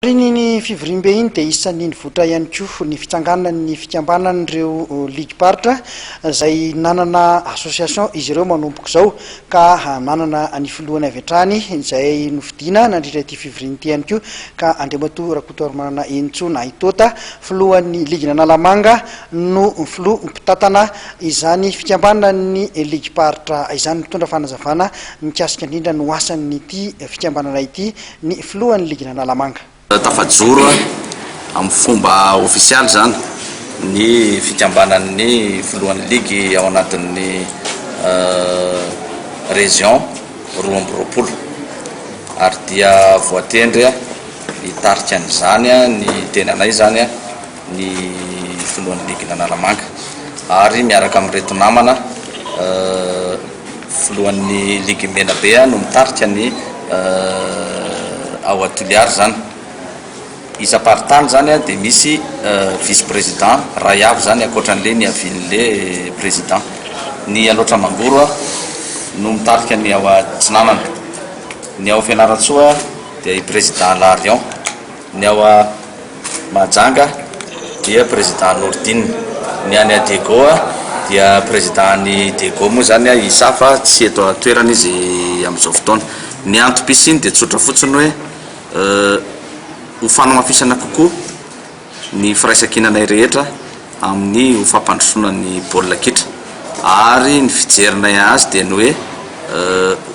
Ny fivoriam-be iny dia isan'ny votra ihany koa ny fitsanganan'ny fikambanan'ireo ligue partra izay nanana association izy ireo manomboka izao ka nanana ny filohany avy hatrany izay novidiana nandritra ity fivoriana ity ihany koa ka Andriamatoa Rakotoarimanana Entso Naitota filohan'ny ligue Analamanga no filoha mpitatana izany fikambanan'ny ligue partra izany mitondra fanazavana mikasika indrindra no asan'ity fikambanana ity ny filohan'ny ligue Analamanga. Tafajoro amin'ny fomba ofisialy zany ny fikambanan'ny filohan'ny ligy ao anatin'ny région roa amby roapolo ary dia voatendry hitarika an'izany ny tenanay zany ny filohan'ny ligy Analamanga ary miaraka amin'reto namana filohan'ny ligy Menabe no mitarika ny ao Atoliary zany. Isa-paritany zany dia misy vice président ray avy zany ankoatran'le ny avin'le président. Ny aloatra Mangoro no mitarika ny ao Atsinanana, ny ao Fianaratsoa dia i président Larion, ny ao Mahajanga dia président Nordine, ny any Dego dia président ny Dego moa zany isafa tsy eto atoerana izy amin'izao fotoana. Ny antom-pisa iny dia tsotra fotsiny hoe ho fanamafisana kokoa ny firaisan-kinanay rehetra amin'ny ho fampandrosoana ny baolina kitra ary ny fijerinay azy dia ny hoe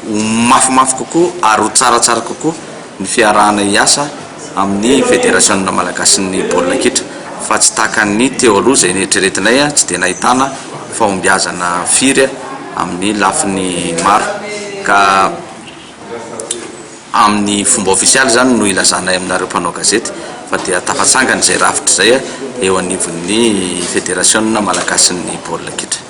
ho mafimafy kokoa ary ho tsaratsara kokoa ny fiarahanay asa amin'ny fédération malagasy ny baolina kitra fa tsy takan'ny teo aloha izay neritreretinay tsy dia nahitana fahombiazana firy amin'ny lafiny maro ka amin'ny fomba ofisialy zany no ilazanay aminareo mpanao gazety fa dia tafatsangana izay rafitra izay eo anivon'ny fédération malagasy ny baolina kitra.